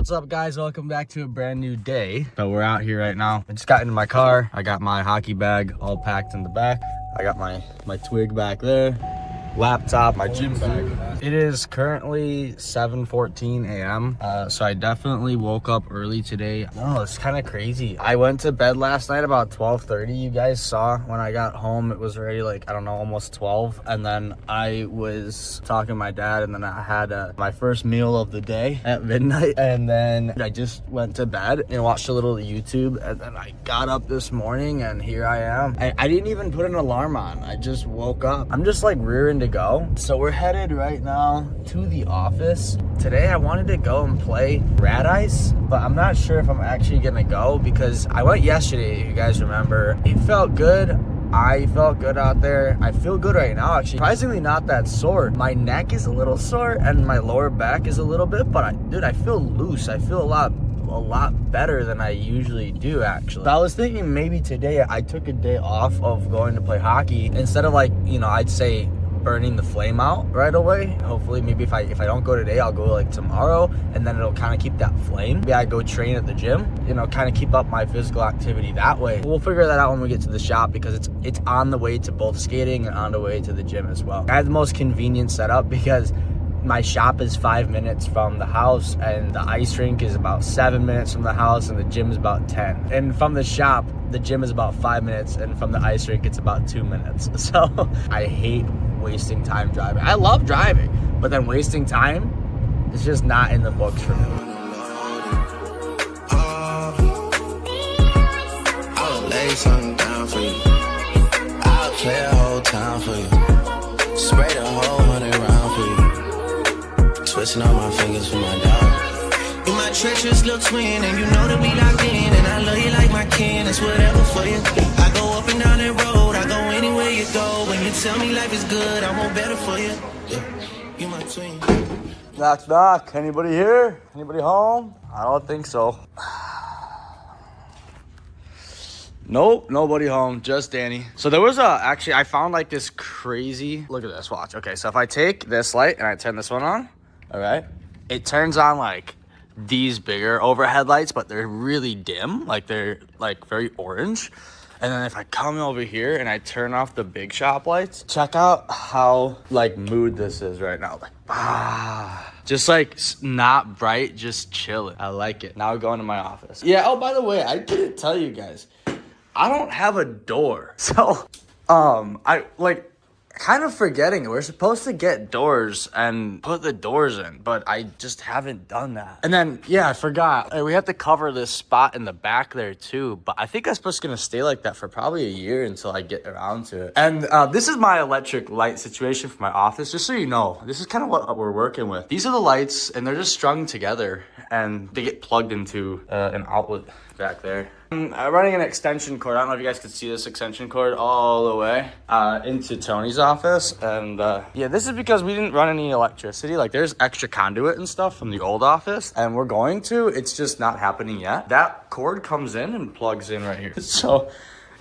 What's up, guys? Welcome back to a brand new day. So we're out here right now. I just got into my car. I got my hockey bag all packed in the back. I got my twig back there, laptop, my gym bag. It is currently 7:14 a.m. So I definitely woke up early today. No, it's kind of crazy. I went to bed last night about 12:30. You guys saw when I got home, it was already like, I don't know, almost 12. And then I was talking to my dad, and then I had my first meal of the day at midnight. And then I just went to bed and watched a little YouTube. And then I got up this morning and here I am. I didn't even put an alarm on. I just woke up. I'm just like rearing to go. So we're headed right now to the office. Today I wanted to go and play Rat Ice, but I'm not sure if I'm actually gonna go because I went yesterday, if you guys remember. It felt good. I felt good out there. I feel good right now, actually. Surprisingly not that sore. My neck is a little sore and my lower back is a little bit, but I feel loose. I feel a lot better than I usually do, actually. But I was thinking maybe today I took a day off of going to play hockey instead of, like, you know, I'd say burning the flame out right away. Hopefully, maybe if I don't go today, I'll go like tomorrow, and then it'll kind of keep that flame. Maybe I go train at the gym, you know, kind of keep up my physical activity that way. We'll figure that out when we get to the shop because it's on the way to both skating and on the way to the gym as well. I have the most convenient setup because my shop is 5 minutes from the house, and the ice rink is about 7 minutes from the house, and the gym is about 10. And from the shop, the gym is about 5 minutes, and from the ice rink, it's about 2 minutes. So I hate wasting time driving. I love driving, but then wasting time is just not in the books for me. I'll lay something down for you. I'll play a whole time for you. Spray the whole 100 round for you. Twisting all my fingers for my dog. You my treacherous little twin, and you know that we locked in, and I love you like my kin. It's whatever for you. I go up and down that road. I go anywhere you go. When you tell me life is good, I want better for you. Yeah, you my twin. Knock, knock. Anybody here? Anybody home? I don't think so. Nope, nobody home, just Danny. So there was actually, I found like this crazy, look at this, watch. Okay, so if I take this light and I turn this one on, all right, it turns on like these bigger overhead lights, but they're really dim, like they're like very orange. And then if I come over here and I turn off the big shop lights, check out how like mood this is right now. Like, just like not bright, just chilling. I like it. Now going to my office. Yeah, oh, by the way, I didn't tell you guys, I don't have a door. So, I like kind of forgetting it. We're supposed to get doors and put the doors in, but I just haven't done that. And then, yeah, I forgot. We have to cover this spot in the back there too, but I think that's just gonna stay like that for probably a year until I get around to it. And this is my electric light situation for my office, just so you know. This is kind of what we're working with. These are the lights, and they're just strung together, and they get plugged into an outlet back there. I'm running an extension cord. I don't know if you guys could see this extension cord all the way into Tony's office. And yeah, this is because we didn't run any electricity. Like, there's extra conduit and stuff from the old office, and we're going to. It's just not happening yet. That cord comes in and plugs in right here. So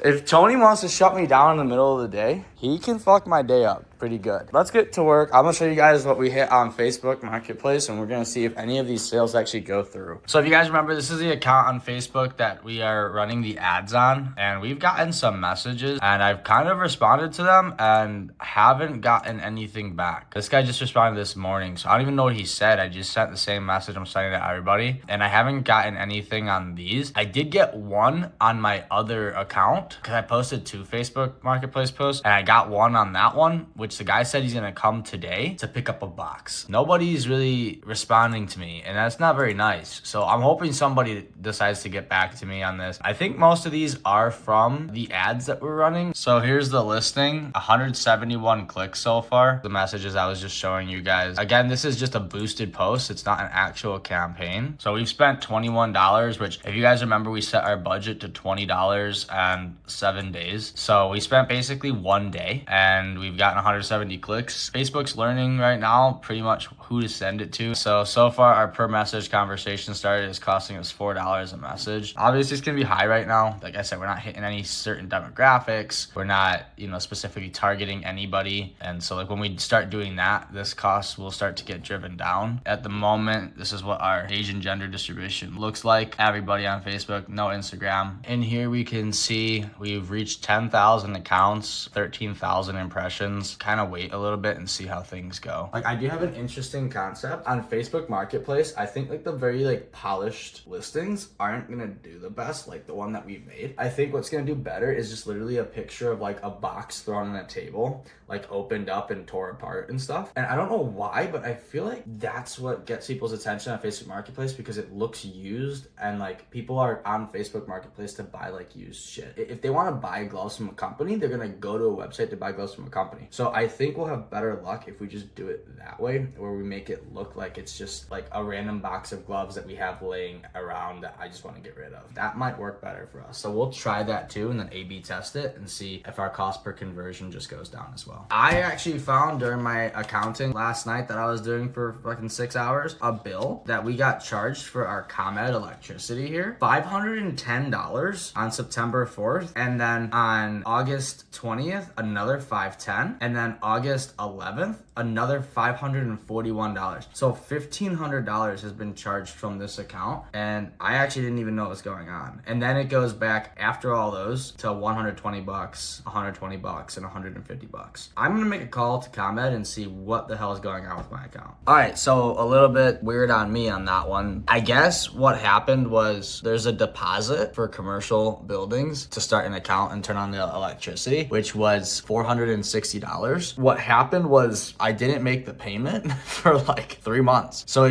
if Tony wants to shut me down in the middle of the day, he can fuck my day up pretty good. Let's get to work. I'm gonna show you guys what we hit on Facebook Marketplace, and we're gonna see if any of these sales actually go through. So if you guys remember, this is the account on Facebook that we are running the ads on, and we've gotten some messages, and I've kind of responded to them and haven't gotten anything back. This guy just responded this morning, so I don't even know what he said. I just sent the same message I'm sending to everybody, and I haven't gotten anything on these. I did get one on my other account because I posted 2 Facebook Marketplace posts, and I got one on that one, which the guy said he's gonna come today to pick up a box. Nobody's really responding to me, and that's not very nice. So I'm hoping somebody decides to get back to me on this. I think most of these are from the ads that we're running. So here's the listing, 171 clicks so far. The messages I was just showing you guys. Again, this is just a boosted post. It's not an actual campaign. So we've spent $21, which if you guys remember, we set our budget to $20 and 7 days. So we spent basically 1 day, and we've gotten 170 clicks. Facebook's learning right now pretty much who to send it to. So far our per message conversation started is costing us $4 a message. Obviously it's gonna be high right now. Like I said, we're not hitting any certain demographics. We're not, specifically targeting anybody. And so like when we start doing that, this cost will start to get driven down. At the moment, this is what our age and gender distribution looks like. Everybody on Facebook, no Instagram. In here we can see we've reached 10,000 accounts, 13,000 impressions. Kind of wait a little bit and see how things go. Like I do have an interesting concept on Facebook Marketplace. I think like the very like polished listings aren't gonna do the best, like the one that we made. I think what's gonna do better is just literally a picture of like a box thrown on a table, like opened up and tore apart and stuff. And I don't know why, but I feel like that's what gets people's attention on Facebook Marketplace, because it looks used and like people are on Facebook Marketplace to buy like used shit. If they want to buy gloves from a company, they're gonna go to a website to buy gloves from a company. So I think we'll have better luck if we just do it that way, where we make it look like it's just like a random box of gloves that we have laying around that I just want to get rid of. That might work better for us. So we'll try that too and then A/B test it and see if our cost per conversion just goes down as well. I actually found during my accounting last night that I was doing for fucking 6 hours a bill that we got charged for our ComEd electricity here. $510 on September 4th, and then on August 20th another $510, and then August 11th another $541. So $1,500 has been charged from this account, and I actually didn't even know what was going on. And then it goes back after all those to $120, $120, and $150. I'm gonna make a call to ComEd and see what the hell is going on with my account. All right, so a little bit weird on me on that one. I guess what happened was there's a deposit for commercial buildings to start an account and turn on the electricity, which was $460. What happened was I didn't make the payment for like 3 months. So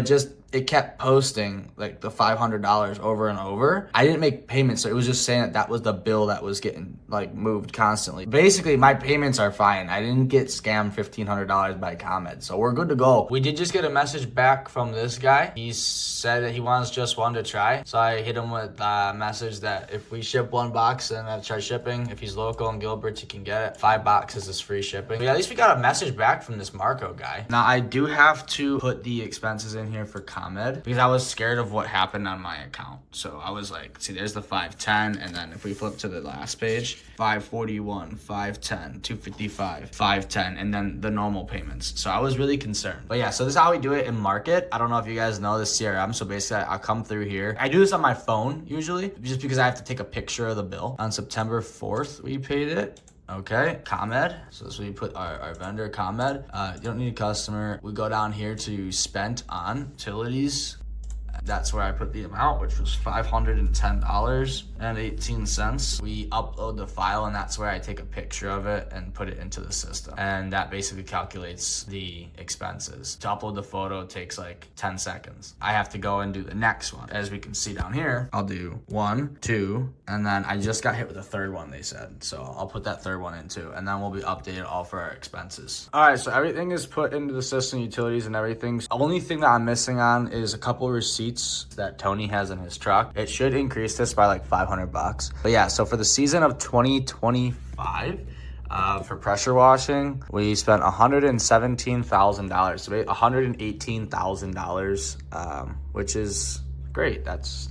it kept posting like the $500 over and over. I didn't make payments, so it was just saying that was the bill that was getting like moved constantly. Basically, my payments are fine. I didn't get scammed $1,500 by ComEd, so we're good to go. We did just get a message back from this guy. He said that he wants just one to try, so I hit him with a message that if we ship one box, then I have to charge shipping. If he's local in Gilbert, you can get it. 5 boxes is free shipping. But yeah, at least we got a message back from this Marco guy. Now, I do have to put the expenses in here for ComEd because I was scared of what happened on my account. So I was like, see, there's the 510, and then if we flip to the last page, 541, 510, 255, 510, and then the normal payments. So I was really concerned. But yeah, so this is how we do it in Market. I don't know if you guys know the CRM. So basically, I'll come through here. I do this on my phone usually, just because I have to take a picture of the bill. On September 4th, we paid it. Okay, ComEd. So this is where you put our vendor, ComEd. You don't need a customer. We go down here to spent on utilities. That's where I put the amount, which was $510.18. We upload the file, and that's where I take a picture of it and put it into the system. And that basically calculates the expenses. To upload the photo takes like 10 seconds. I have to go and do the next one. As we can see down here, I'll do 1, 2, and then I just got hit with a third one, they said. So I'll put that third one in too, and then we'll be updated all for our expenses. All right, so everything is put into the system, utilities and everything. The only thing that I'm missing on is a couple receipts that Tony has in his truck. It should increase this by like $500. But yeah, so for the season of 2025, for pressure washing, we spent $117,000, so $118,000, which is great. That's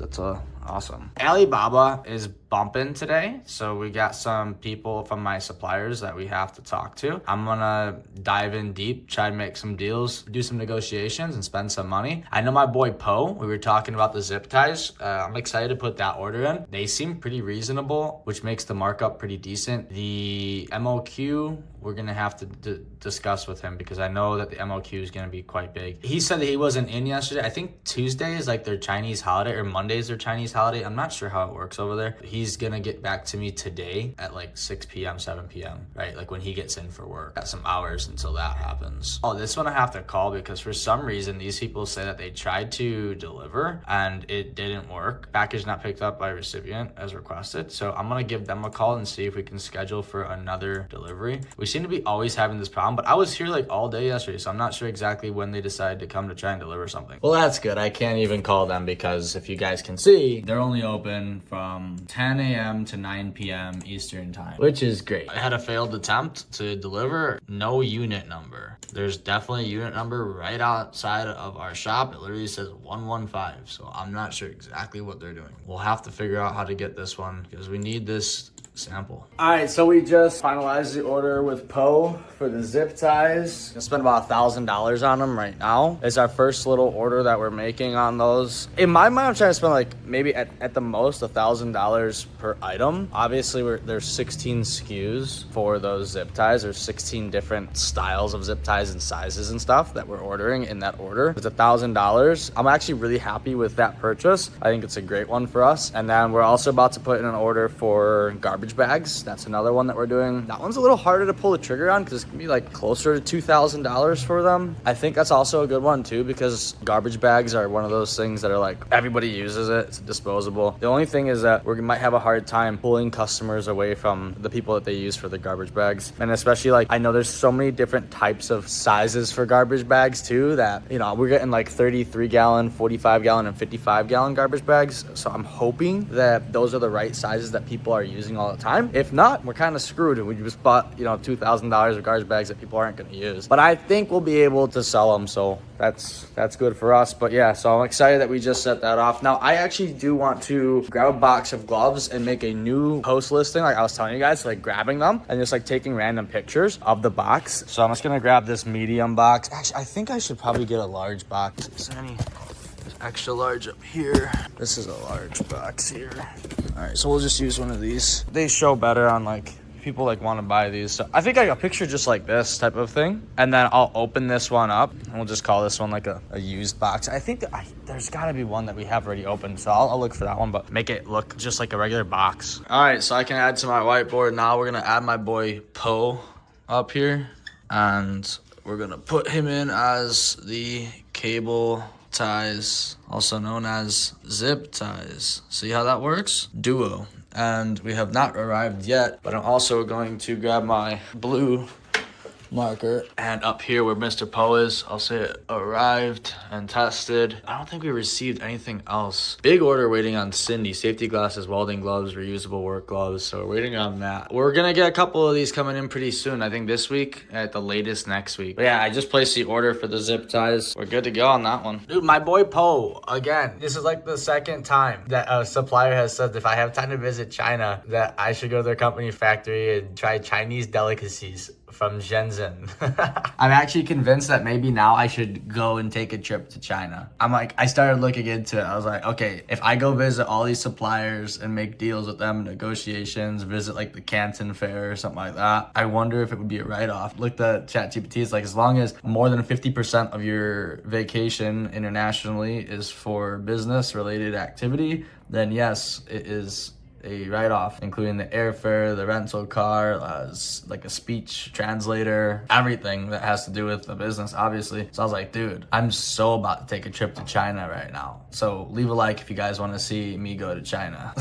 awesome. Alibaba is bumping today, so we got some people from my suppliers that we have to talk to. I'm gonna dive in deep, try to make some deals, do some negotiations, and spend some money. I know my boy Poe, we were talking about the zip ties. I'm excited to put that order in. They seem pretty reasonable, which makes the markup pretty decent. The MOQ, we're gonna have to discuss with him, because I know that the MOQ is gonna be quite big. He said that he wasn't in yesterday. I think Tuesday is like their Chinese holiday, or Monday is their Chinese holiday. I'm not sure how it works over there. He's gonna get back to me today at like 6 p.m., 7 p.m., right? Like when he gets in for work. Got some hours until that happens. Oh, this one I have to call, because for some reason, these people say that they tried to deliver and it didn't work. Package not picked up by recipient as requested. So I'm gonna give them a call and see if we can schedule for another delivery. We seem to be always having this problem, but I was here like all day yesterday, so I'm not sure exactly when they decided to come to try and deliver something. Well, that's good. I can't even call them, because if you guys can see, lucky. They're only open from 10 a.m. to 9 p.m. Eastern time, which is great. I had a failed attempt to deliver, no unit number. There's definitely a unit number right outside of our shop. It literally says 115. So I'm not sure exactly what they're doing. We'll have to figure out how to get this one because we need this sample. All right, so we just finalized the order with Poe for the zip ties. I spent about $1,000 on them right now. It's our first little order that we're making on those. In my mind, I'm trying to spend like maybe at the most $1,000 per item. Obviously, there's 16 SKUs for those zip ties. There's 16 different styles of zip ties and sizes and stuff that we're ordering in that order. It's $1,000. I'm actually really happy with that purchase. I think it's a great one for us. And then we're also about to put in an order for garbage bags. That's another one that we're doing. That one's a little harder to pull the trigger on because it's gonna be like closer to $2,000 for them. I think that's also a good one too because garbage bags are one of those things that are like everybody uses it. It's disposable. The only thing is that we might have a hard time pulling customers away from the people that they use for the garbage bags. And especially like I know there's so many different types of sizes for garbage bags too that, you know, we're getting like 33 gallon, 45 gallon, and 55 gallon garbage bags. So I'm hoping that those are the right sizes that people are using all the time. If not, we're kind of screwed and we just bought, you know, $2,000 of garbage bags that people aren't going to use. But I think we'll be able to sell them, so that's good for us. But yeah, so I'm excited that we just set that off. Now, I actually do want to grab a box of gloves and make a new post listing, like I was telling you guys, like grabbing them and just like taking random pictures of the box. So I'm just going to grab this medium box. Actually, I think I should probably get a large box. Is there any extra large up here? This is a large box here. All right, so we'll just use one of these. They show better on like people like want to buy these. So I think I got a picture just like this type of thing. And then I'll open this one up and we'll just call this one like a used box. I think that there's got to be one that we have already opened. So I'll look for that one, but make it look just like a regular box. All right, so I can add to my whiteboard. Now we're going to add my boy Poe up here. And we're going to put him in as the cable ties, also known as zip ties. See how that works? Duo. And we have not arrived yet, but I'm also going to grab my blue marker, and up here where Mr. Poe is, I'll say it arrived and tested. I don't think we received anything else. Big order waiting on Cindy. Safety glasses, welding gloves, reusable work gloves. So we're waiting on that. We're gonna get a couple of these coming in pretty soon. I think this week, at the latest next week. But yeah, I just placed the order for the zip ties. We're good to go on that one. Dude, my boy Poe, again, this is like the second time that a supplier has said if I have time to visit China, that I should go to their company factory and try Chinese delicacies from Shenzhen. I'm actually convinced that maybe now I should go and take a trip to China. I started looking into it. I was like, okay, if I go visit all these suppliers and make deals with them, negotiations, visit like the Canton Fair or something like that, I wonder if it would be a write-off. Looked at ChatGPT, it's like as long as more than 50% of your vacation internationally is for business related activity, then yes, it is a write-off, including the airfare, the rental car, like a speech translator, everything that has to do with the business, obviously. So I was like, dude, I'm so about to take a trip to China right now. So leave a like if you guys want to see me go to China.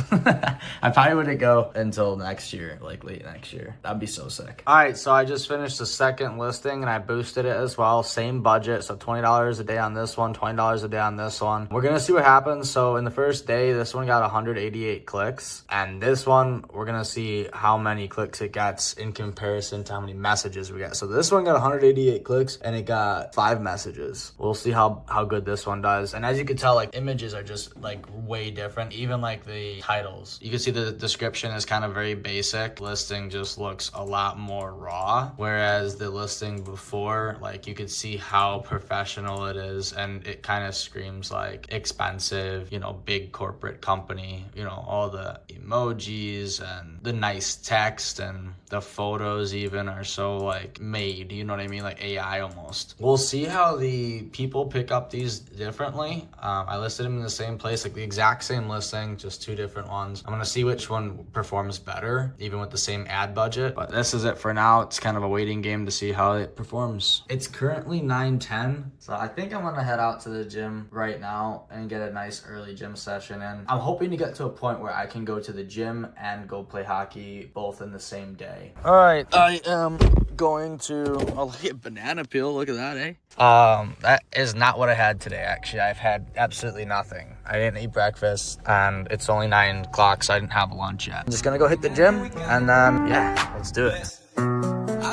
I probably wouldn't go until next year, like late next year. That'd be so sick. All right, so I just finished the second listing and I boosted it as well. Same budget, so $20 a day on this one, $20 a day on this one. We're gonna see what happens. So in the first day, this one got 188 clicks. And this one, we're going to see how many clicks it gets in comparison to how many messages we get. So this one got 188 clicks and it got 5 messages. We'll see how good this one does. And as you can tell, like images are just like way different. Even like the titles. You can see the description is kind of very basic. Listing just looks a lot more raw. Whereas the listing before, like you could see how professional it is. And it kind of screams like expensive, you know, big corporate company, you know, all the emojis and the nice text and the photos even are so like made, you know what I mean, like AI almost. We'll see how the people pick up these differently. I listed them in the same place, like the exact same listing, just 2 different ones. I'm gonna see which one performs better even with the same ad budget, but this is it for now. It's kind of a waiting game to see how it performs. It's currently 9:10, so I think I'm gonna head out to the gym right now and get a nice early gym session in. I'm hoping to get to a point where I can go to the gym and go play hockey both in the same day. All right, I am going to, oh, look at banana peel. Look at that, eh? That is not what I had today, actually. I've had absolutely nothing. I didn't eat breakfast, and it's only 9 o'clock, so I didn't have lunch yet. I'm just gonna go hit the gym, and then, yeah, let's do it. I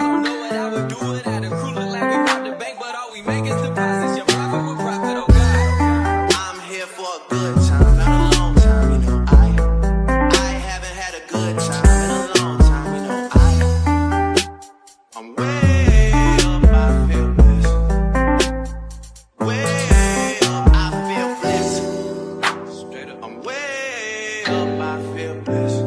don't know what I would do without a crew. Look like we robbed the bank, but all we make is deposits. Your profit will profit, oh God. I'm here for a good time, not a long time. You know, I haven't had a good time in a long time. You know, I'm way up, I feel blessed. Way up, I feel blessed. Straight up, I'm way up, I feel blessed.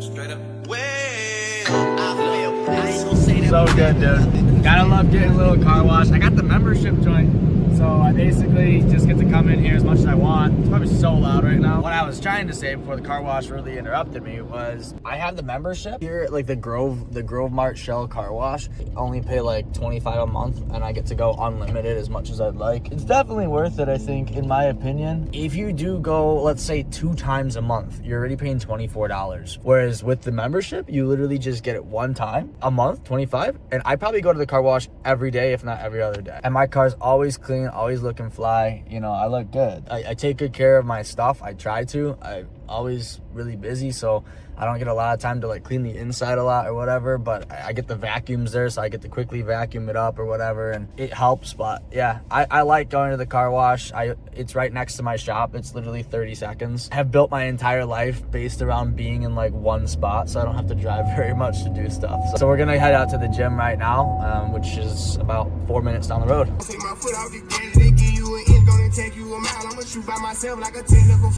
Straight up, way up, I feel blessed. I ain't gonna say that. So good, dude. Gotta love getting a little car wash. I got the membership joint, so I basically just get to come in here as much as I want. It's probably so loud right now. What I was trying to say before the car wash really interrupted me was I have the membership here, like the Grove Mart Shell car wash. I only pay like $25 a month, and I get to go unlimited as much as I'd like. It's definitely worth it, I think, in my opinion. If you do go, let's say 2 times a month, you're already paying $24. Whereas with the membership, you literally just get it 1 time a month, $25. And I probably go to the car wash every day, if not every other day. And my car's always clean, always looking fly. You know, I look good. I take good care of my stuff. I try to. I'm always really busy, so I don't get a lot of time to like clean the inside a lot or whatever, but I get the vacuums there, so I get to quickly vacuum it up or whatever, and it helps. But yeah, I like going to the car wash. It's right next to my shop. It's literally 30 seconds. I have built my entire life based around being in like one spot, so I don't have to drive very much to do stuff. So we're gonna head out to the gym right now, which is about 4 minutes down the road. Take my foot off the gas, they give you an inch, gonna take you a mile. I'ma shoot by myself like a technical.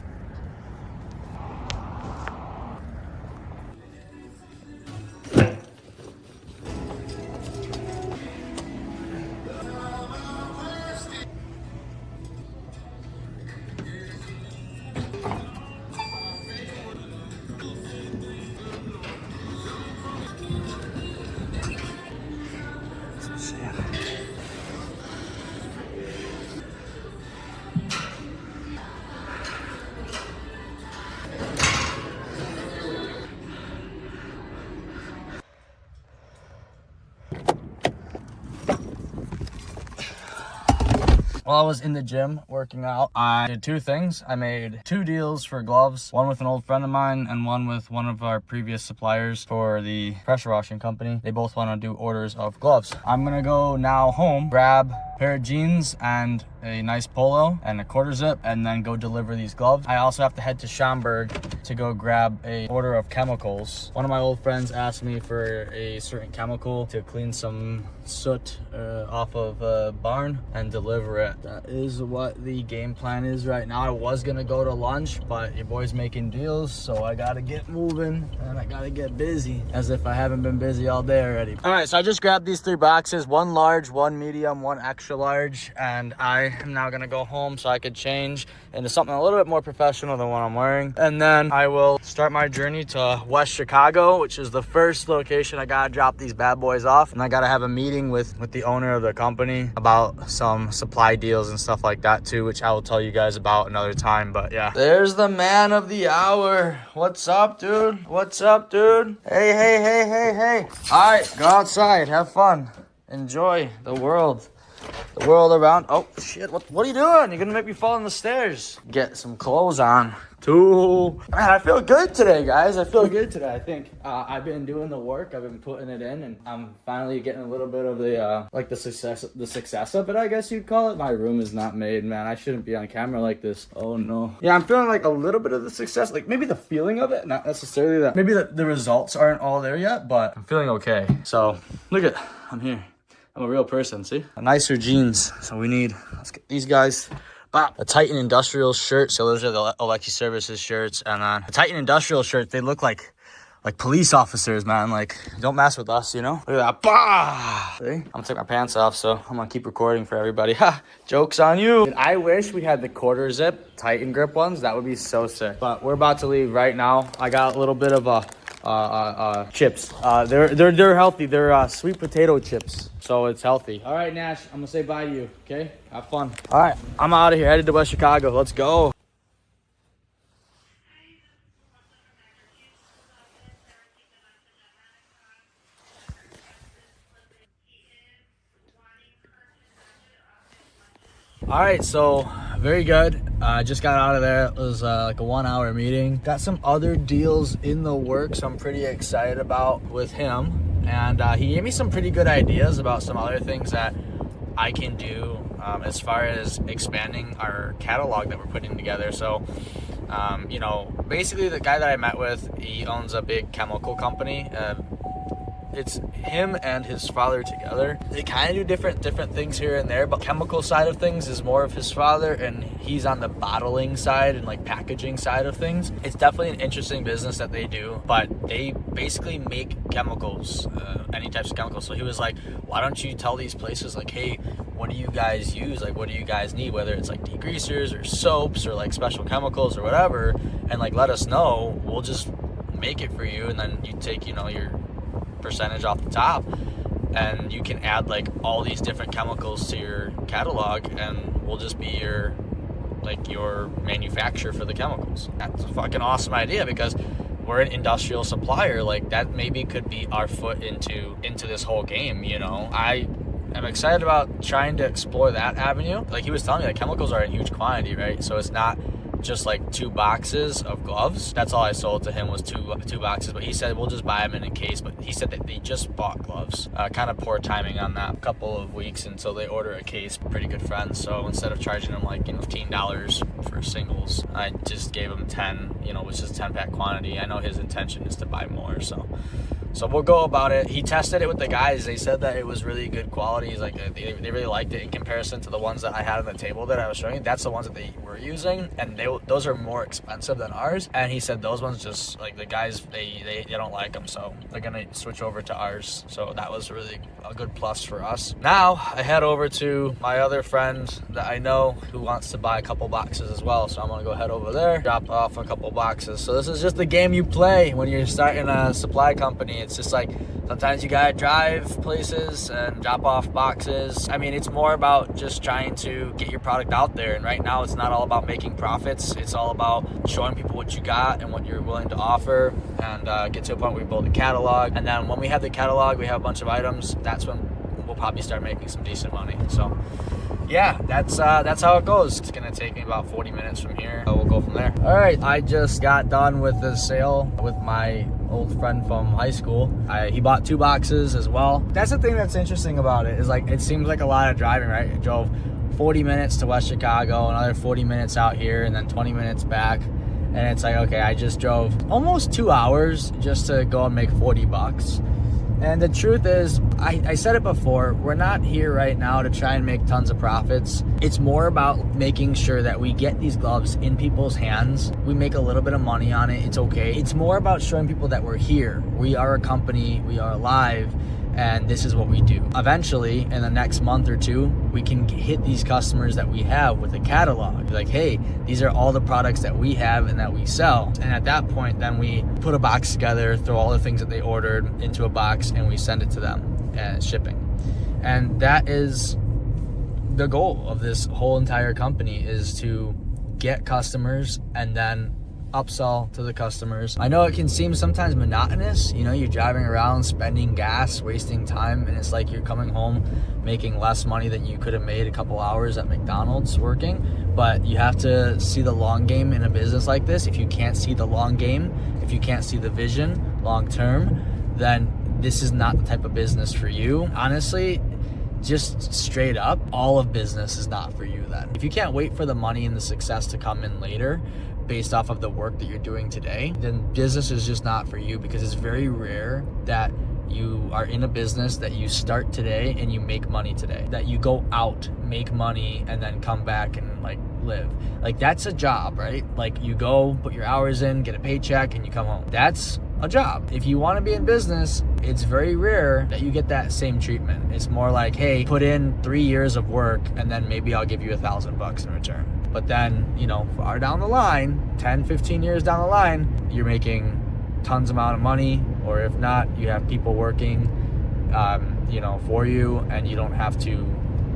While I was in the gym working out, I did 2 things. I made 2 deals for gloves, one with an old friend of mine and one with one of our previous suppliers for the pressure washing company. They both want to do orders of gloves. I'm gonna go now home, grab a pair of jeans and a nice polo and a quarter zip, and then go deliver these gloves. I also have to head to Schaumburg to go grab a order of chemicals. One of my old friends asked me for a certain chemical to clean some soot off of a barn and deliver it. That is what the game plan is right now. I was gonna go to lunch, but your boy's making deals, so I gotta get moving and I gotta get busy, as if I haven't been busy all day already. All right, so I just grabbed these 3 boxes, 1 large, 1 medium, 1 extra large, and I am now gonna go home so I could change into something a little bit more professional than what I'm wearing. And then I will start my journey to West Chicago, which is the first location I gotta drop these bad boys off. And I gotta have a meeting with the owner of the company about some supply deals and stuff like that too, which I will tell you guys about another time. But yeah, there's the man of the hour. What's up, dude? What's up, dude? Hey. All right, go outside, have fun, enjoy the world around. Oh shit, what are you doing? You're gonna make me fall in the stairs. Get some clothes on too. Man, I feel good today, guys. I feel good today. I think I've been doing the work, I've been putting it in, and I'm finally getting a little bit of the like the success of it, I guess you'd call it. My room is not made, man. I shouldn't be on camera like this. Oh no. Yeah, I'm feeling like a little bit of the success, like maybe the feeling of it, not necessarily that. Maybe the results aren't all there yet, but I'm feeling okay. So look at, I'm here. I'm a real person, see? Nicer jeans. So let's get these guys. Bop. A Titan Industrial shirt. So those are the Oleksy Services shirts. And then a Titan Industrial shirt, they look like police officers, man. Like, don't mess with us, you know? Look at that. Bah! See? I'm gonna take my pants off, so I'm gonna keep recording for everybody. Ha! Joke's on you. Dude, I wish we had the quarter zip Titan grip ones. That would be so sick. But we're about to leave right now. I got a little bit of chips. They're healthy. They're sweet potato chips, so it's healthy. All right, Nash, I'm gonna say bye to you. Okay, have fun. All right, I'm out of here, headed to West Chicago. Let's go. All right, so very good. I just got out of there. It was like a 1 hour meeting. Got some other deals in the works I'm pretty excited about with him. And he gave me some pretty good ideas about some other things that I can do as far as expanding our catalog that we're putting together. So, you know, basically the guy that I met with, he owns a big chemical company. It's him and his father together. They kind of do different things here and there, but chemical side of things is more of his father, and he's on the bottling side and like packaging side of things. It's definitely an interesting business that they do, but they basically make chemicals, any types of chemicals. So he was like, why don't you tell these places like, hey, what do you guys use? Like, what do you guys need? Whether it's like degreasers or soaps or like special chemicals or whatever, and like let us know. We'll just make it for you, and then you take, you know, your percentage off the top, and you can add like all these different chemicals to your catalog, and we'll just be your manufacturer for the chemicals. That's a fucking awesome idea, because we're an industrial supplier. Like, that maybe could be our foot into this whole game, you know. I am excited about trying to explore that avenue. Like he was telling me, that chemicals are in huge quantity, right? So it's not just like 2 boxes of gloves. That's all I sold to him, was two boxes, but he said we'll just buy them in a case. But he said that they just bought gloves. Kind of poor timing on that. A couple of weeks until they order a case. Pretty good friends, so instead of charging them like, you know, $15 for singles, I just gave him 10, you know, which is 10-pack quantity. I know his intention is to buy more, so we'll go about it. He tested it with the guys. They said that it was really good quality. He's like, they really liked it in comparison to the ones that I had on the table that I was showing you. That's the ones that they were using, and those are more expensive than ours. And he said those ones, just like the guys, they don't like them, so they're gonna switch over to ours. So that was really a good plus for us. Now I head over to my other friend that I know who wants to buy a couple boxes as well. So I'm gonna go head over there, drop off a couple boxes. So this is just the game you play when you're starting a supply company. It's just like, sometimes you gotta drive places and drop off boxes. I mean, it's more about just trying to get your product out there. And right now it's not all about making profits. It's all about showing people what you got and what you're willing to offer, and get to a point where we build a catalog. And then when we have the catalog, we have a bunch of items. That's when we'll probably start making some decent money. So yeah, that's how it goes. It's gonna take me about 40 minutes from here. We'll go from there. All right, I just got done with the sale with my old friend from high school. He bought 2 boxes as well. That's the thing that's interesting about it, is like, it seems like a lot of driving, right? It drove 40 minutes to West Chicago, another 40 minutes out here, and then 20 minutes back. And it's like, okay, I just drove almost 2 hours just to go and make 40 bucks. And the truth is, I said it before, we're not here right now to try and make tons of profits. It's more about making sure that we get these gloves in people's hands. We make a little bit of money on it. It's okay. It's more about showing people that we're here. We are a company. We are alive. And this is what we do. Eventually, in the next month or 2, we can hit these customers that we have with a catalog. Like, hey, these are all the products that we have and that we sell. And at that point, then we put a box together, throw all the things that they ordered into a box, and we send it to them as shipping. And that is the goal of this whole entire company, is to get customers and then upsell to the customers. I know it can seem sometimes monotonous. You know, you're driving around, spending gas, wasting time, and it's like you're coming home making less money than you could have made a couple hours at McDonald's working. But you have to see the long game in a business like this. If you can't see the long game, if you can't see the vision long term, then this is not the type of business for you. Honestly, just straight up, all of business is not for you then. If you can't wait for the money and the success to come in later, based off of the work that you're doing today, then business is just not for you, because it's very rare that you are in a business that you start today and you make money today, that you go out, make money, and then come back and like live. Like, that's a job, right? Like, you go, put your hours in, get a paycheck, and you come home. That's a job. If you want to be in business, it's very rare that you get that same treatment. It's more like, hey, put in 3 years of work and then maybe I'll give you $1,000 in return. But then, you know, far down the line, 10, 15 years down the line, you're making tons amount of money, or if not, you have people working, you know, for you, and you don't have to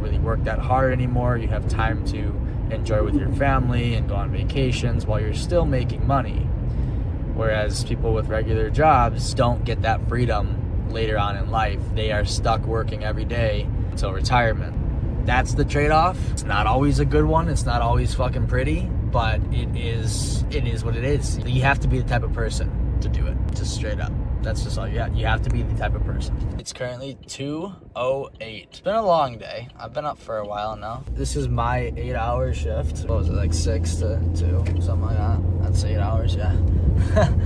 really work that hard anymore. You have time to enjoy with your family and go on vacations while you're still making money. Whereas people with regular jobs don't get that freedom later on in life. They are stuck working every day until retirement. That's the trade-off. It's not always a good one. It's not always fucking pretty, but it is what it is. You have to be the type of person to do it, just straight up. That's just all you have. You have to be the type of person. It's currently 2:08. It's been a long day. I've been up for a while now. This is my 8-hour shift. What was it, like 6 to 2, something like that? That's 8 hours, yeah.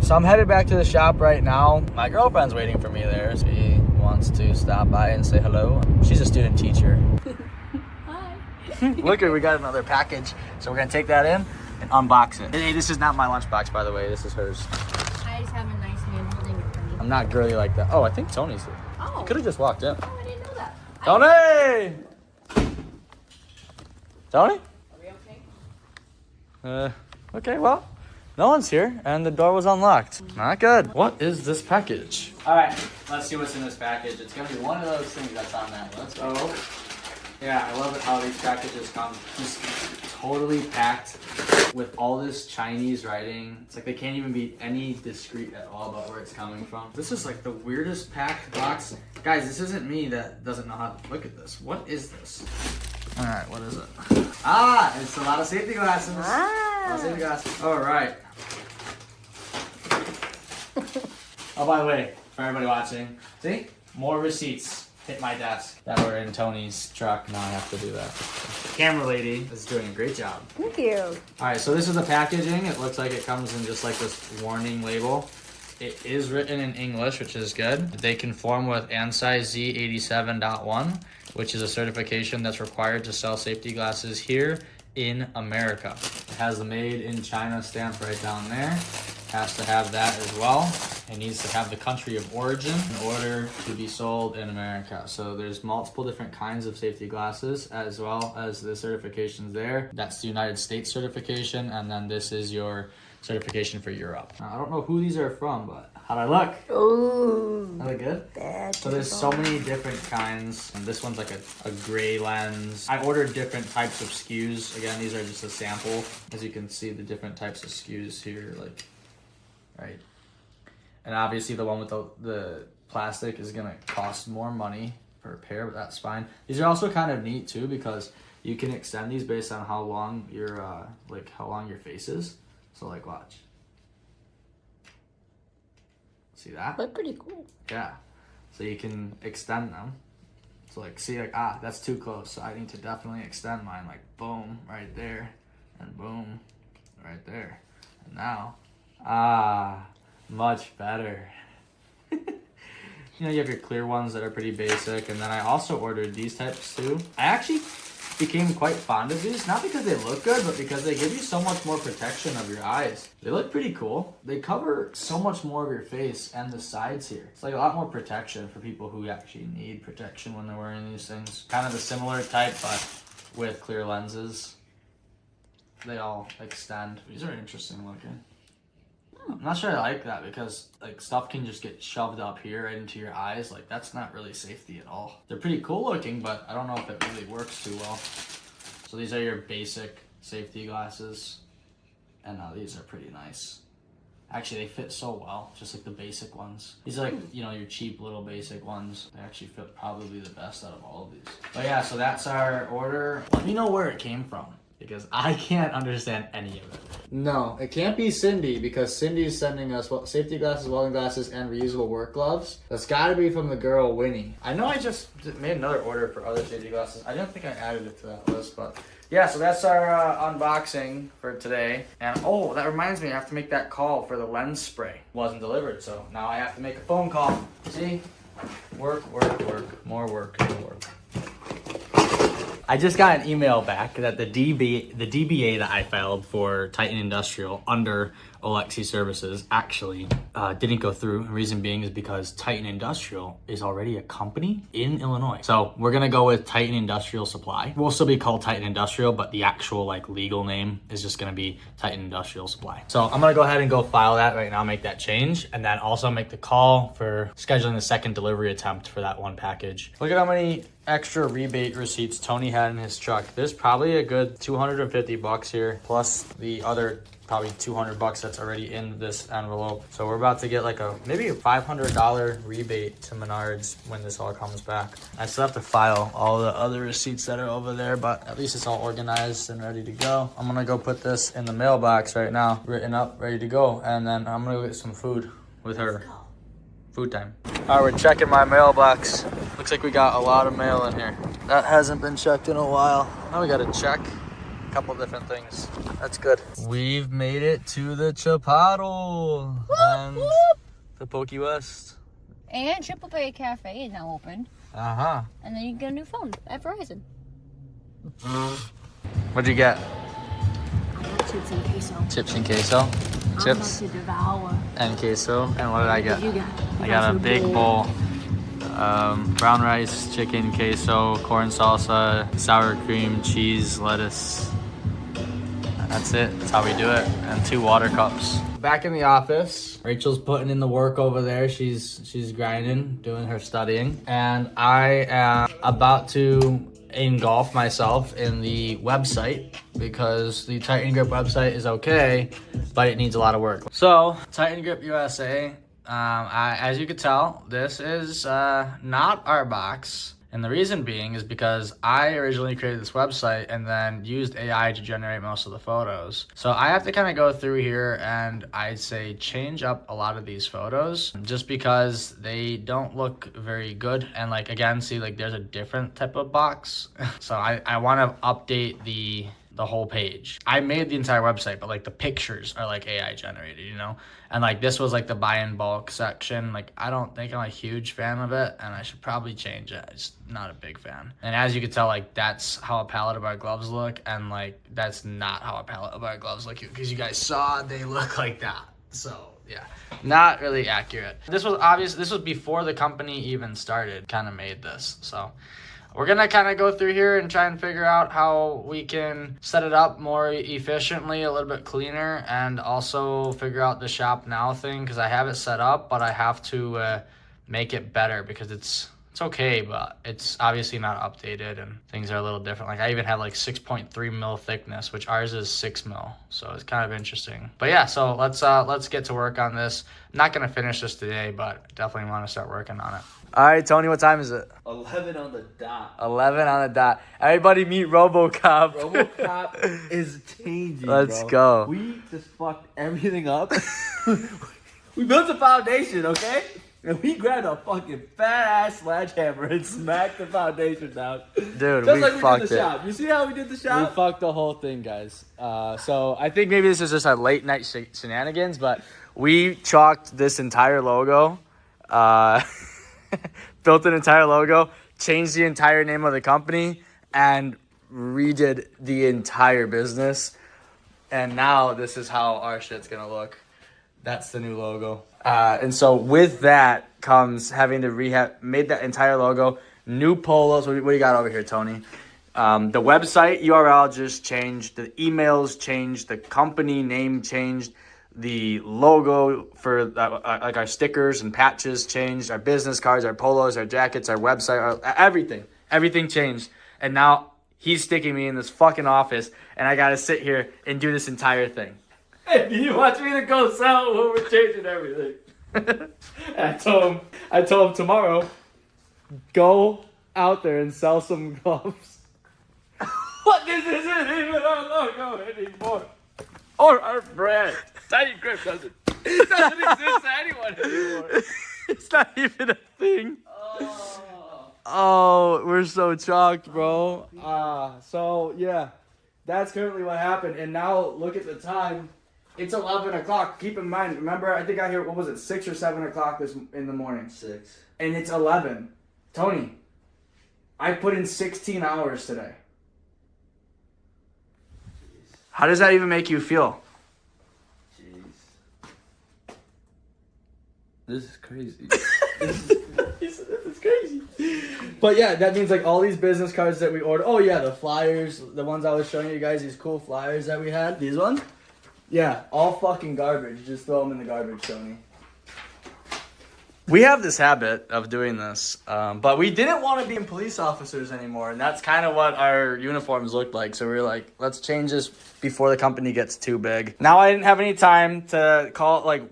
So I'm headed back to the shop right now. My girlfriend's waiting for me there. She wants to stop by and say hello. She's a student teacher. Hi. Look, we got another package. So we're gonna take that in and unbox it. Hey, this is not my lunchbox, by the way. This is hers. I just have a nice man holding it for me. I'm not girly like that. Oh, I think Tony's here. Oh. You could have just walked in. Oh, I didn't know that. Tony! Tony? Are we okay? Okay, well, no one's here and the door was unlocked. Not good. What is this package? All right, let's see what's in this package. It's gonna be one of those things that's on that list. Oh, yeah, I love it how these packages come just totally packed with all this Chinese writing. It's like they can't even be any discreet at all about where it's coming from. This is like the weirdest packed box. Guys, this isn't me that doesn't know how to look at this. What is this? All right, what is it? Ah, it's a lot of safety glasses. A lot of safety glasses. All right. Oh, by the way, for everybody watching, see? More receipts hit my desk that were in Tony's truck. Now I have to do that. The camera lady is doing a great job. Thank you. All right, so this is the packaging. It looks like it comes in just like this warning label. It is written in English, which is good. They conform with ANSI Z87.1, which is a certification that's required to sell safety glasses here in America. It has the made in China stamp right down there. Has to have that as well. It needs to have the country of origin in order to be sold in America. So there's multiple different kinds of safety glasses as well as the certifications there. That's the United States certification, and then this is your certification for Europe. Now, I don't know who these are from, but how'd I look? Ooh. Are they good? That's So there's so many different kinds. And this one's like a gray lens. I ordered different types of SKUs. Again, these are just a sample. As you can see, the different types of SKUs here, like, right? And obviously the one with the plastic is gonna cost more money per pair, but that's fine. These are also kind of neat too because you can extend these based on how long your how long your face is. So like, watch. See that? That's pretty cool. Yeah. So you can extend them. So like, see, like, that's too close. So I need to definitely extend mine. Like, boom, right there, and boom, right there. And now, much better. You know, you have your clear ones that are pretty basic, and then I also ordered these types too. I actually became quite fond of these, not because they look good, but because they give you so much more protection of your eyes. They look pretty cool. They cover so much more of your face and the sides here. It's like a lot more protection for people who actually need protection when they're wearing these things. Kind of a similar type, but with clear lenses. They all extend. These are interesting looking. I'm not sure I like that because like stuff can just get shoved up here right into your eyes. Like that's not really safety at all. They're pretty cool looking, but I don't know if it really works too well. So these are your basic safety glasses. And these are pretty nice. Actually, they fit so well, just like the basic ones. These are like, you know, your cheap little basic ones. They actually fit probably the best out of all of these. But yeah, so that's our order. Let me know where it came from, because I can't understand any of it. No, it can't be Cindy, because Cindy's sending us safety glasses, welding glasses, and reusable work gloves. That's gotta be from the girl Winnie. I know I just made another order for other safety glasses. I don't think I added it to that list, but yeah, so that's our unboxing for today. And oh, that reminds me, I have to make that call for the lens spray. Wasn't delivered, so now I have to make a phone call. See? Work, more work. I just got an email back that the DBA that I filed for Titan Industrial under Oleksy Services actually didn't go through. The reason being is because Titan Industrial is already a company in Illinois. So we're gonna go with Titan Industrial Supply. We'll still be called Titan Industrial, but the actual like legal name is just gonna be Titan Industrial Supply. So I'm gonna go ahead and go file that right now, make that change, and then also make the call for scheduling the second delivery attempt for that one package. Look at how many extra rebate receipts Tony had in his truck. There's probably a good $250 here, plus the other probably $200 that's already in this envelope. So we're about to get like maybe a $500 rebate to Menards when this all comes back. I still have to file all the other receipts that are over there, but at least it's all organized and ready to go. I'm gonna go put this in the mailbox right now, written up, ready to go, and then I'm gonna go get some food with her. Food time. All right, we're checking my mailbox. Looks like we got a lot of mail in here. That hasn't been checked in a while. Now we gotta check a couple different things. That's good. We've made it to the Chaparro and the Poke West. And Triple Bay Cafe is now open. Uh-huh. And then you can get a new phone at Verizon. What'd you get? I got chips and queso. Chips and queso? Chips I'm about to devour. and queso. And what did I get? What you got? I got a big bowl. Brown rice, chicken, queso, corn salsa, sour cream, cheese, lettuce. That's it. That's how we do it. And 2 water cups. Back in the office. Rachel's putting in the work over there. She's grinding, doing her studying. And I am about to engulf myself in the website because the Titan Grip website is okay, but it needs a lot of work. So, Titan Grip USA, as you could tell, this is not our box. And the reason being is because I originally created this website and then used AI to generate most of the photos. So I have to kind of go through here and I'd say change up a lot of these photos just because they don't look very good. And like, again, see, like there's a different type of box. So I want to update the whole page. I made the entire website, but like the pictures are like AI generated, you know? And like this was like the buy in bulk section. Like I don't think I'm a huge fan of it and I should probably change it. I'm just not a big fan. And as you can tell, like that's how a palette of our gloves look. And like that's not how a palette of our gloves look, because you guys saw they look like that. So yeah, not really accurate. This was obvious. This was before the company even started, kind of made this. So we're gonna kind of go through here and try and figure out how we can set it up more efficiently, a little bit cleaner, and also figure out the shop now thing, because I have it set up, but I have to make it better because it's okay, but it's obviously not updated and things are a little different. Like I even had like 6.3 mil thickness, which ours is 6 mil. So it's kind of interesting. But yeah, so let's get to work on this. I'm not gonna finish this today, but definitely want to start working on it. All right, Tony, what time is it? 11 on the dot. 11 on the dot. Everybody meet RoboCop. RoboCop is changing, Let's bro. go. We just fucked everything up. We built a foundation, okay? And we grabbed a fucking fat-ass sledgehammer and smacked the foundation down. Dude, Just we like we fucked did the it. shop. You see how we did the shop? We fucked the whole thing, guys. So I think maybe this is just a late night shenanigans, but we chalked this entire logo, built an entire logo, changed the entire name of the company, and redid the entire business. And now this is how our shit's gonna look. That's the new logo. And so with that comes having to made that entire logo, new polos. What do you got over here, Tony? The website URL just changed. The emails changed. The company name changed. The logo for like our stickers and patches changed. Our business cards, our polos, our jackets, our website, everything changed. And now he's sticking me in this fucking office, and I gotta sit here and do this entire thing. Hey, you want me to go sell when we're changing everything? I told him tomorrow, go out there and sell some gloves. What? This isn't even our logo anymore. Or our brand. Titan Grip doesn't exist to anyone anymore. It's not even a thing. Oh, we're so chalked, bro. So yeah, that's currently what happened. And now look at the time. It's 11 o'clock. Keep in mind, remember, I think I hear, what was it, 6 or 7 o'clock in the morning? 6. And it's 11. Tony, I put in 16 hours today. How does that even make you feel? Jeez. This is crazy. This is crazy. But yeah, that means like all these business cards that we ordered. Oh yeah, the flyers, the ones I was showing you guys, these cool flyers that we had. These ones? Yeah, all fucking garbage. Just throw them in the garbage, Tony. We have this habit of doing this, but we didn't want to be police officers anymore, and that's kind of what our uniforms looked like. So we were like, let's change this before the company gets too big. Now I didn't have any time to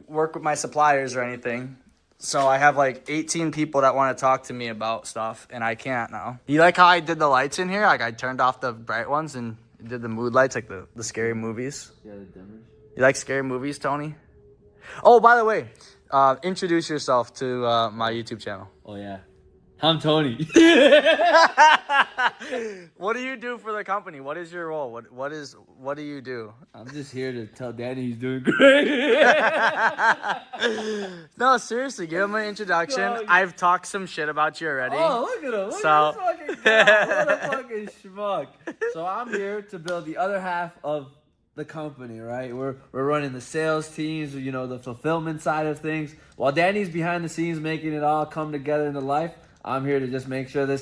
work with my suppliers or anything. So I have like 18 people that want to talk to me about stuff, and I can't now. You like how I did the lights in here? Like I turned off the bright ones and did the mood lights, like the scary movies. Yeah, the dimmers. You like scary movies, Tony? Oh, by the way, introduce yourself to my YouTube channel. Oh yeah, I'm Tony. What do you do for the company? What is your role? What do you do? I'm just here to tell Danny he's doing great. No, seriously, give him an introduction. No, I've talked some shit about you already. Oh, look at him! Look So- at this fucking guy. What a fucking schmuck. So I'm here to build the other half of the company, right? We're running the sales teams, you know, the fulfillment side of things. While Danny's behind the scenes making it all come together into life, I'm here to just make sure the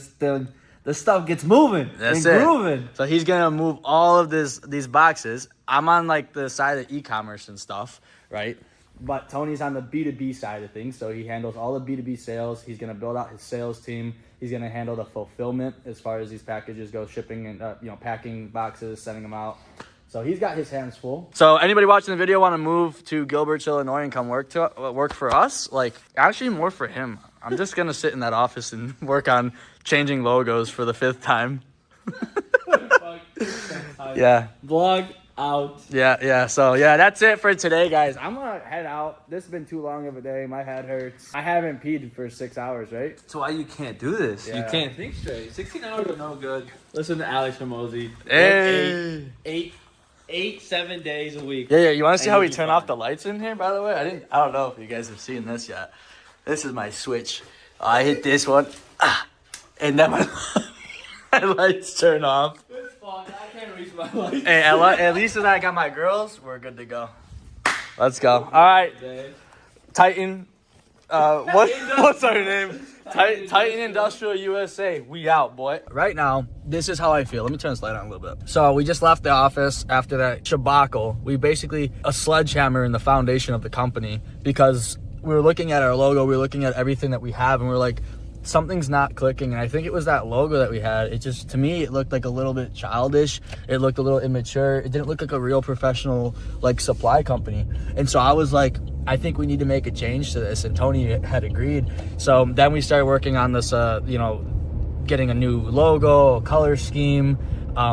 stuff gets moving and grooving. So he's gonna move all of these boxes. I'm on like the side of e-commerce and stuff, right? But Tony's on the B2B side of things, so he handles all the B2B sales. He's gonna build out his sales team. He's gonna handle the fulfillment as far as these packages go, shipping and packing boxes, sending them out. So he's got his hands full. So anybody watching the video want to move to Gilbert, Illinois and come work for us? Like, actually more for him. I'm just going to sit in that office and work on changing logos for the 5th time. Yeah. Vlog out. Yeah. So, yeah, that's it for today, guys. I'm going to head out. This has been too long of a day. My head hurts. I haven't peed for 6 hours, right? That's why you can't do this. Yeah. You can't think straight. 16 hours are no good. Listen to Alex Ramosi. Hey. 7 days a week. Yeah. You want to see And how you'll we be turn fine. off the lights in here, by the way? I don't know if you guys have seen this yet. This is my switch. I hit this one. And then my lights turn off. It's fine. I can't reach my lights. Hey, at least as I got my girls, we're good to go. Let's go. All right. Titan. What's our name? Titan Industrial USA. We out, boy. Right now, this is how I feel. Let me turn this light on a little bit. So we just left the office after that shabacle. We basically a sledgehammer in the foundation of the company because we were looking at our logo. We were looking at everything that we have, and we we're like, something's not clicking. And I think it was that logo that we had. It just, to me, it looked like a little bit childish. It looked a little immature. It didn't look like a real professional like supply company. And so I was like, I think we need to make a change to this. And Tony had agreed. So then we started working on this, getting a new logo, a color scheme.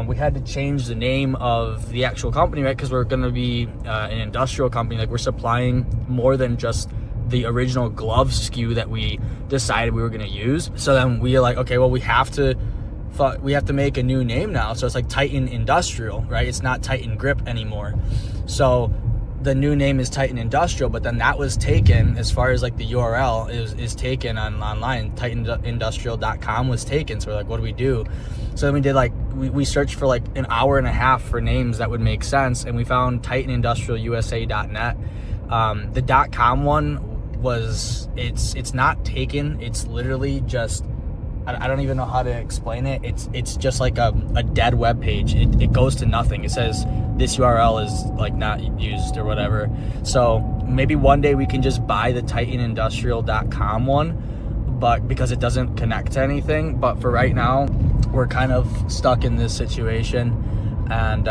We had to change the name of the actual company, right? Because we're going to be an industrial company. Like, we're supplying more than just the original glove SKU that we decided we were going to use. So then we are like, okay, well, we have to make a new name now. So it's like Titan Industrial, right? It's not Titan Grip anymore. So the new name is Titan Industrial, but then that was taken, as far as like the URL is taken online. TitanIndustrial.com was taken. So we're like, what do we do? So then we did we searched for like an hour and a half for names that would make sense, and we found TitanIndustrialUSA.net. The .com one it's not taken. It's literally just, I don't even know how to explain it. It's just like a dead web page. It goes to nothing. It says this URL is like not used or whatever. So maybe one day we can just buy the TitanIndustrial.com one, but because it doesn't connect to anything. But for right now, we're kind of stuck in this situation. And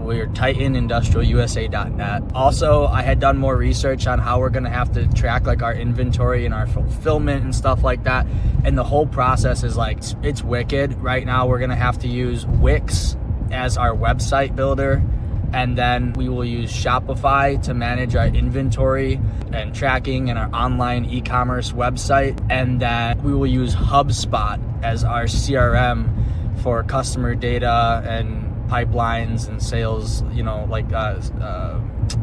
we're TitanIndustrialUSA.net. Also, I had done more research on how we're gonna have to track like our inventory and our fulfillment and stuff like that. And the whole process is like, it's wicked. Right now, we're gonna have to use Wix as our website builder. And then we will use Shopify to manage our inventory and tracking and our online e-commerce website. And then we will use HubSpot as our CRM for customer data and pipelines and sales,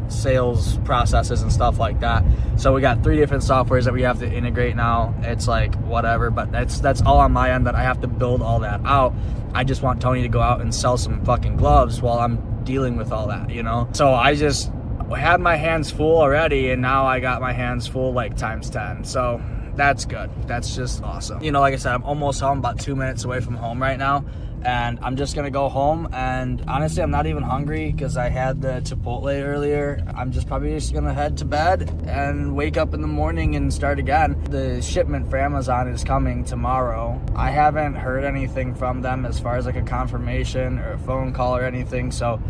sales processes and stuff like that. So we got 3 different softwares that we have to integrate now. It's like whatever, but that's all on my end that I have to build all that out. I just want Tony to go out and sell some fucking gloves while I'm dealing with all that, So I just had my hands full already, and now I got my hands full like times 10. So that's good. That's just awesome. Like I said, I'm almost home, about 2 minutes away from home right now. and I'm just gonna go home. And honestly, I'm not even hungry because I had the Chipotle earlier. I'm probably just gonna head to bed and wake up in the morning and start again. The shipment for Amazon is coming tomorrow. I haven't heard anything from them as far as like a confirmation or a phone call or anything, so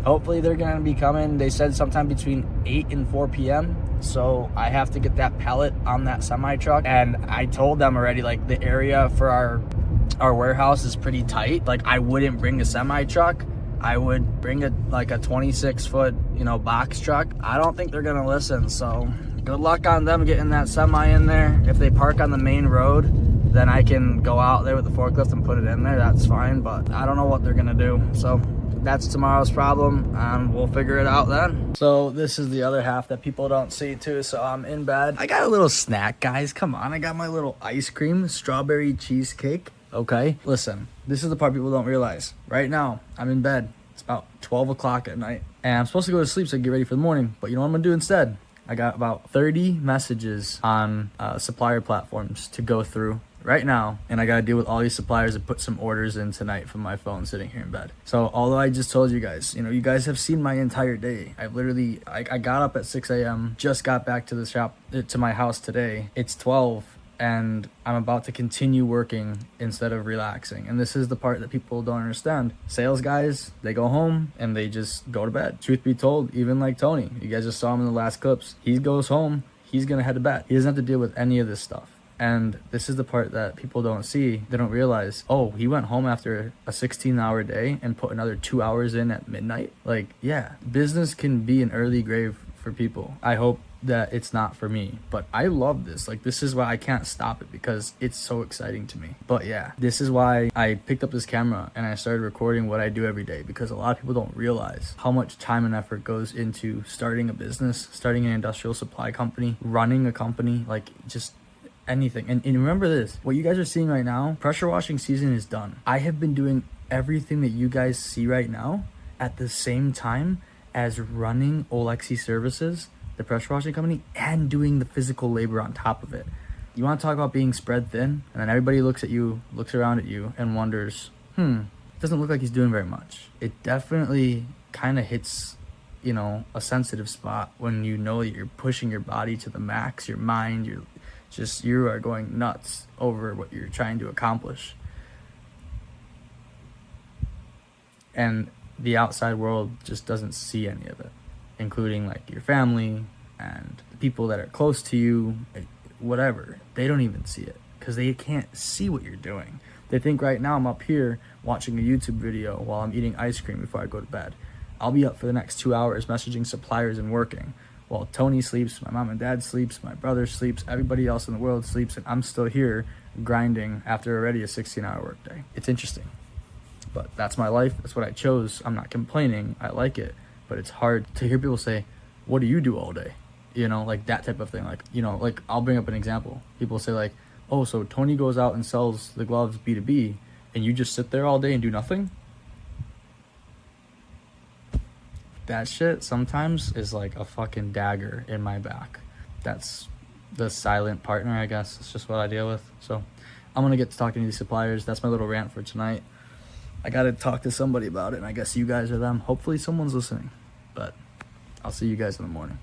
hopefully they're gonna be coming. They said sometime between 8 and 4 p.m. So I have to get that pallet on that semi truck. And I told them already, like, the area for our warehouse is pretty tight. Like, I wouldn't bring a semi truck. I would bring a 26-foot, box truck. I don't think they're gonna listen. So good luck on them getting that semi in there. If they park on the main road, then I can go out there with the forklift and put it in there. That's fine. But I don't know what they're gonna do. So that's tomorrow's problem, and we'll figure it out then. So this is the other half that people don't see too. So I'm in bed. I got a little snack, guys. Come on. I got my little ice cream, strawberry cheesecake. Okay. Listen, this is the part people don't realize. Right now, I'm in bed. It's about 12 o'clock at night, and I'm supposed to go to sleep so I can get ready for the morning. But you know what I'm gonna do instead? I got about 30 messages on supplier platforms to go through right now, and I gotta deal with all these suppliers and put some orders in tonight from my phone sitting here in bed. So although I just told you guys, you guys have seen my entire day. I've literally, I got up at 6 a.m., just got back to the shop, to my house today. It's 12, and I'm about to continue working instead of relaxing. And this is the part that people don't understand. Sales guys, they go home and they just go to bed. Truth be told, even like Tony, you guys just saw him in the last clips. He goes home, he's gonna head to bed. He doesn't have to deal with any of this stuff. And this is the part that people don't see. They don't realize, oh, he went home after a 16-hour day and put another 2 hours in at midnight. Like, yeah, business can be an early grave for people. I hope that it's not for me, but I love this. Like, this is why I can't stop it, because it's so exciting to me. But yeah, this is why I picked up this camera and I started recording what I do every day, because a lot of people don't realize how much time and effort goes into starting a business, starting an industrial supply company, running a company, like just anything. And remember this, what you guys are seeing right now, pressure washing season is done. I have been doing everything that you guys see right now at the same time as running Oleksy Services, the pressure washing company, and doing the physical labor on top of it. You want to talk about being spread thin? And then everybody looks around at you and wonders, doesn't look like he's doing very much. It definitely kind of hits, a sensitive spot when you know that you're pushing your body to the max, your mind, you are going nuts over what you're trying to accomplish. And the outside world just doesn't see any of it, including like your family and the people that are close to you, whatever. They don't even see it because they can't see what you're doing. They think right now I'm up here watching a YouTube video while I'm eating ice cream before I go to bed. I'll be up for the next 2 hours messaging suppliers and working. While Tony sleeps, my mom and dad sleeps, my brother sleeps, everybody else in the world sleeps, and I'm still here grinding after already a 16-hour workday. It's interesting, but that's my life. That's what I chose. I'm not complaining. I like it, but it's hard to hear people say, what do you do all day? Like that type of thing. Like, like I'll bring up an example. People say like, oh, so Tony goes out and sells the gloves B2B and you just sit there all day and do nothing? That shit sometimes is like a fucking dagger in my back. That's the silent partner, I guess. It's just what I deal with. So I'm gonna get to talking to these suppliers. That's my little rant for tonight. I gotta talk to somebody about it, and I guess you guys are them. Hopefully someone's listening, but I'll see you guys in the morning.